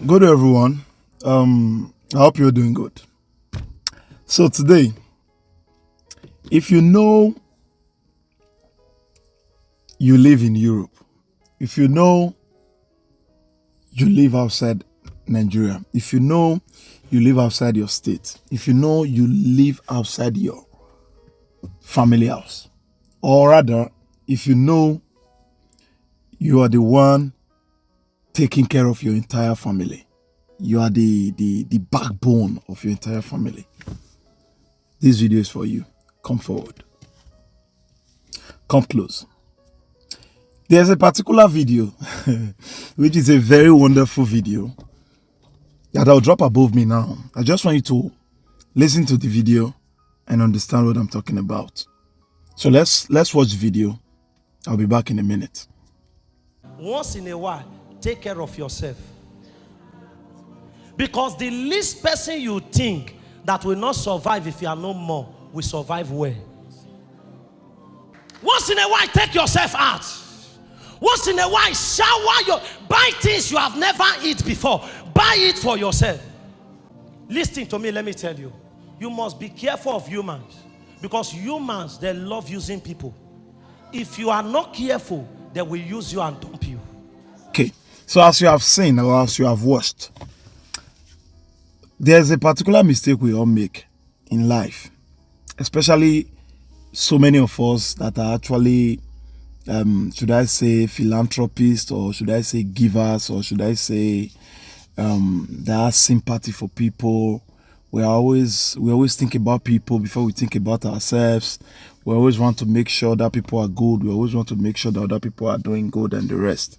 Good everyone. I hope you're doing good. So today, if you know you live in Europe, if you know you live outside Nigeria, if you know you live outside your state, if you know you live outside your family house, or rather, if you know you are the one taking care of your entire family, you are the backbone of your entire family. This video is for you. Come forward. Come close. There's a particular video, which is a very wonderful video that I'll drop above me now. I just want you to listen to the video and understand what I'm talking about. So let's watch the video. I'll be back in a minute. Once in a while, take care of yourself. Because the least person you think that will not survive if you are no more will survive well. Once in a while, take yourself out. Once in a while, buy things you have never eaten before. Buy it for yourself. Listen to me, let me tell you. You must be careful of humans. Because humans, they love using people. If you are not careful, they will use you and dump you. Okay, so as you have seen or as you have watched, there's a particular mistake we all make in life. Especially so many of us that are actually should I say philanthropists, or should I say givers, or should I say that have sympathy for people. We always think about people before we think about ourselves. We always want to make sure that people are good. We always want to make sure that other people are doing good and the rest.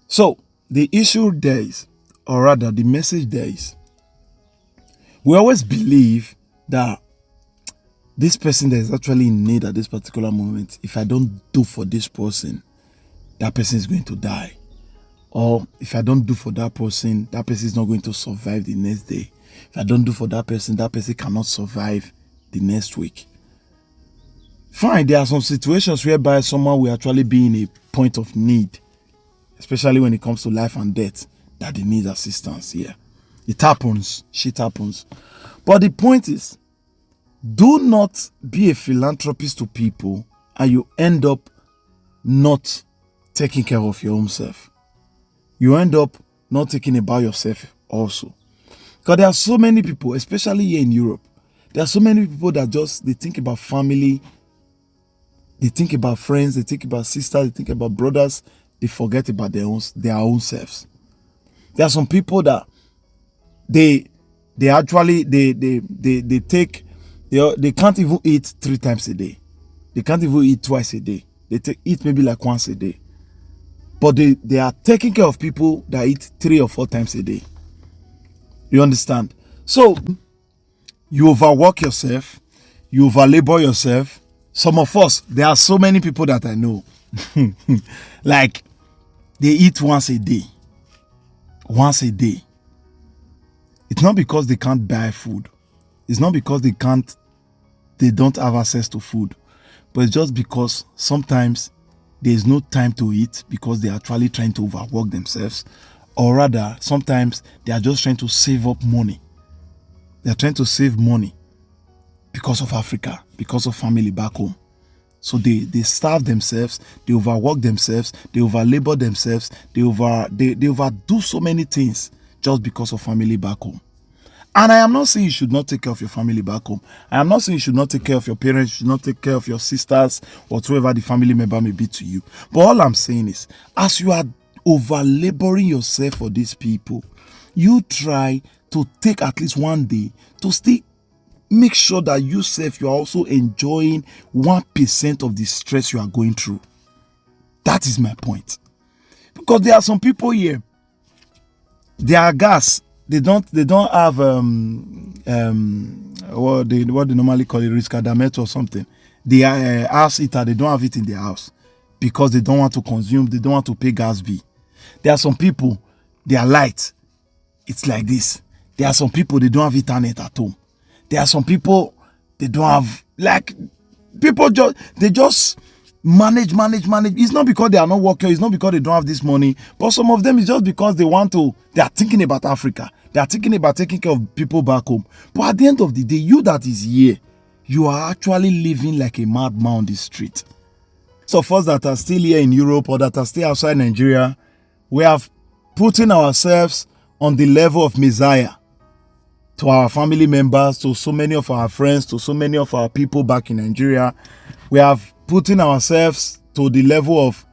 So the issue there is, or rather the message there is, we always believe that this person that is actually in need at this particular moment, if I don't do for this person, that person is going to die. Or if I don't do for that person is not going to survive the next day. If I don't do for that person cannot survive the next week. Fine, there are some situations whereby someone will actually be in a point of need, especially when it comes to life and death, that they need assistance here. It happens, shit happens. But the point is, do not be a philanthropist to people and you end up not taking care of your own self. You end up not thinking about yourself also. Because there are so many people, especially here in Europe, there are so many people that they think about family, they think about friends, they think about sisters, they think about brothers, they forget about their own selves. There are some people that they can't even eat 3 times a day. They can't even eat twice a day. They eat maybe like once a day. But they are taking care of people that eat 3 or 4 times a day. You understand? So you overwork yourself, you overlabor yourself. Some of us, there are so many people that I know, like they eat once a day. Once a day. It's not because they can't buy food. It's not because they don't have access to food. But it's just because sometimes there's no time to eat because they're actually trying to overwork themselves. Or rather, sometimes they are just trying to save up money. They're trying to save money because of Africa, because of family back home. So they starve themselves, they overwork themselves, they overlabor themselves, they overdo so many things just because of family back home. And I am not saying you should not take care of your family back home. I am not saying you should not take care of your parents, you should not take care of your sisters, whatsoever the family member may be to you. But all I'm saying is, as you are overlaboring yourself for these people, you try to take at least one day to still make sure that yourself, you are also enjoying 1% of the stress you are going through. That is my point. Because there are some people here, their gas, they don't have what they normally call it, risk adamet or something. Their house heater, they don't have it in their house because they don't want to consume, they don't want to pay gas bill. There are some people, their light, it's like this. There are some people, they don't have internet at home. There are some people, they don't have, like, people just manage. It's not because they are not working, it's not because they don't have this money, but some of them is just because they are thinking about Africa. They are thinking about taking care of people back home. But at the end of the day, you that is here, you are actually living like a madman on the street. So for us that are still here in Europe or that are still outside Nigeria, we have putting ourselves on the level of Messiah to our family members, to so many of our friends, to so many of our people back in Nigeria. We have putting ourselves to the level of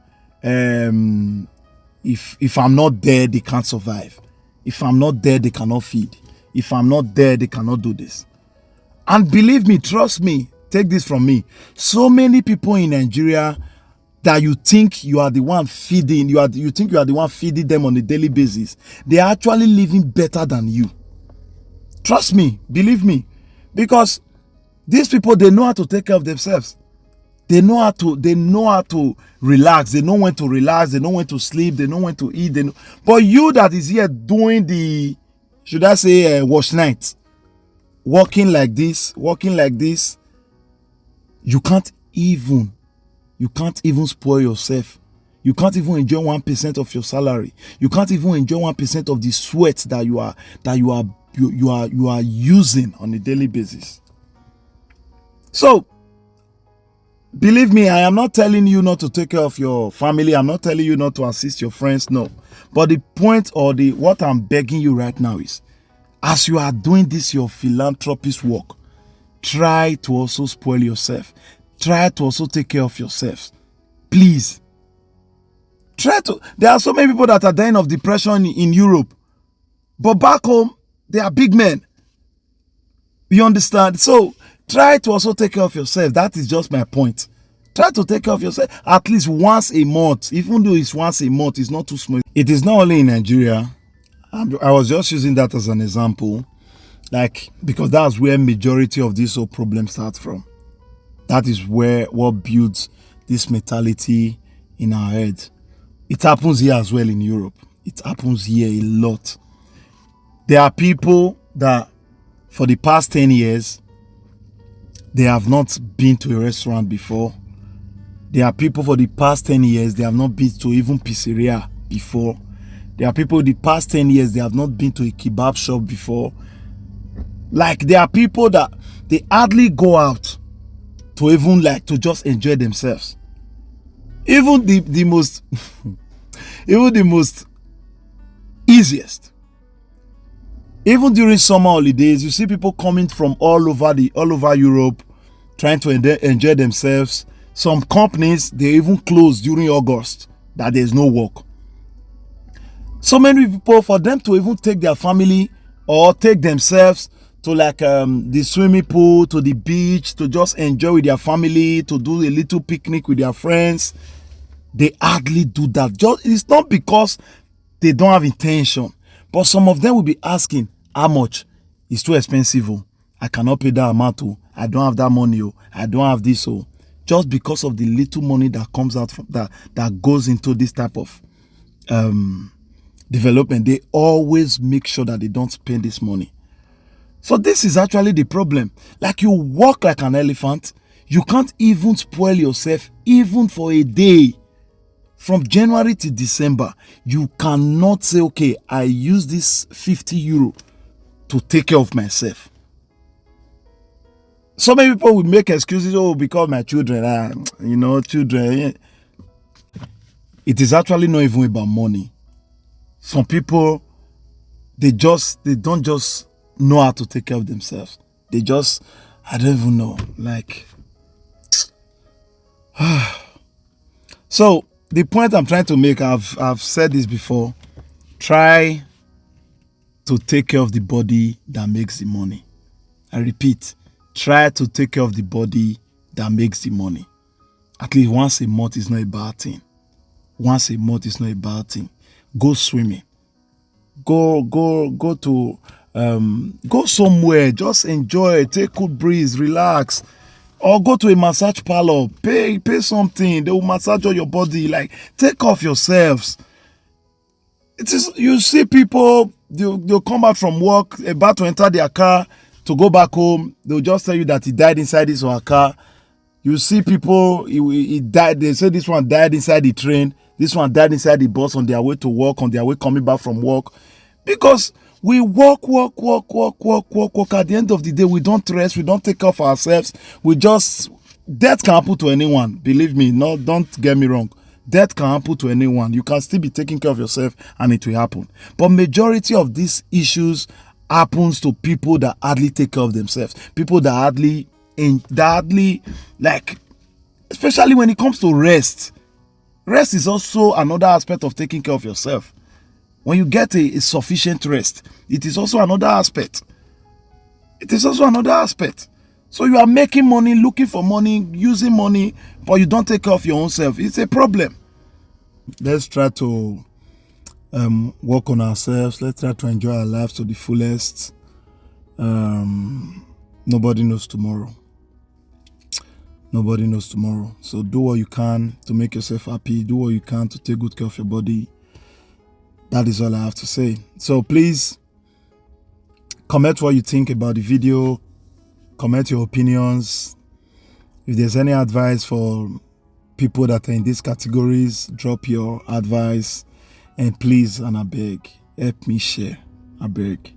if I'm not there, they can't survive. If I'm not there, they cannot feed. If I'm not there, they cannot do this. And believe me, trust me, take this from me. So many people in Nigeria that you think you are the one feeding, you think you are the one feeding them on a daily basis. They are actually living better than you. Trust me, believe me. Because these people, they know how to take care of themselves. They know how to relax. They know when to relax. They know when to sleep. They know when to eat. But you that is here doing the, should I say, wash night, working like this, you can't even spoil yourself. You can't even enjoy 1% of your salary. You can't even enjoy 1% of the sweat that you are using on a daily basis. So, believe me, I am not telling you not to take care of your family. I'm not telling you not to assist your friends. No. But the point or what I'm begging you right now is, as you are doing this, your philanthropist work, try to also spoil yourself. Try to also take care of yourself. Please. There are so many people that are dying of depression in Europe. But back home, they are big men. You understand? So, try to also take care of yourself. That is just my point. Try to take care of yourself at least once a month. Even though it's once a month, it's not too small. It is not only in Nigeria. I was just using that as an example. Because that's where majority of this whole problem starts from. That is what builds this mentality in our head. It happens here as well in Europe. It happens here a lot. There are people that for the past 10 years, they have not been to a restaurant before. There are people for the past 10 years, they have not been to even pizzeria before. There are people the past 10 years, they have not been to a kebab shop before. There are people that they hardly go out to even to just enjoy themselves. Even the most even the most easiest. Even during summer holidays, you see people coming from all over Europe trying to enjoy themselves. Some companies, they even close during August, that there's no work. So many people, for them to even take their family or take themselves to the swimming pool, to the beach, to just enjoy with their family, to do a little picnic with their friends, they hardly do that. It's not because they don't have intention, but some of them will be asking, how much? It's too expensive. Oh. I cannot pay that amount. Oh. I don't have that money. Oh. I don't have this. Oh. Just because of the little money that comes out from that goes into this type of development, they always make sure that they don't spend this money. So this is actually the problem. You walk like an elephant, you can't even spoil yourself even for a day. From January to December, you cannot say, okay, I use this 50 euro to take care of myself. So many people will make excuses, because my children, children. It is actually not even about money. Some people, they don't just know how to take care of themselves. They just, I don't even know, So, the point I'm trying to make, I've said this before, try to take care of the body that makes the money. I repeat, try to take care of the body that makes the money. At least once a month is not a bad thing. Once a month is not a bad thing. Go swimming. Go somewhere, just enjoy, take good breeze, relax. Or go to a massage parlor, pay something, they will massage all your body, take off yourselves. You see people, they'll come back from work, about to enter their car to go back home, they'll just tell you that he died inside his or her car. You see people, he died. They say this one died inside the train. This one died inside the bus on their way to work, on their way coming back from work. Because we walk. At the end of the day, we don't rest. We don't take care of ourselves. Death can happen to anyone. Believe me. No, don't get me wrong. Death can happen to anyone. You can still be taking care of yourself and it will happen. But majority of these issues happens to people that hardly take care of themselves. People that hardly, like, especially when it comes to rest. Rest is also another aspect of taking care of yourself. When you get a sufficient rest, it is also another aspect. So you are making money, looking for money, using money, but you don't take care of your own self. It's a problem. Let's try to work on ourselves. Let's try to enjoy our lives to the fullest. Nobody knows tomorrow. Nobody knows tomorrow. So do what you can to make yourself happy. Do what you can to take good care of your body. That is all I have to say. So please comment what you think about the video. Comment your opinions. If there's any advice for people that are in these categories, drop your advice. And please, and I beg, help me share. I beg.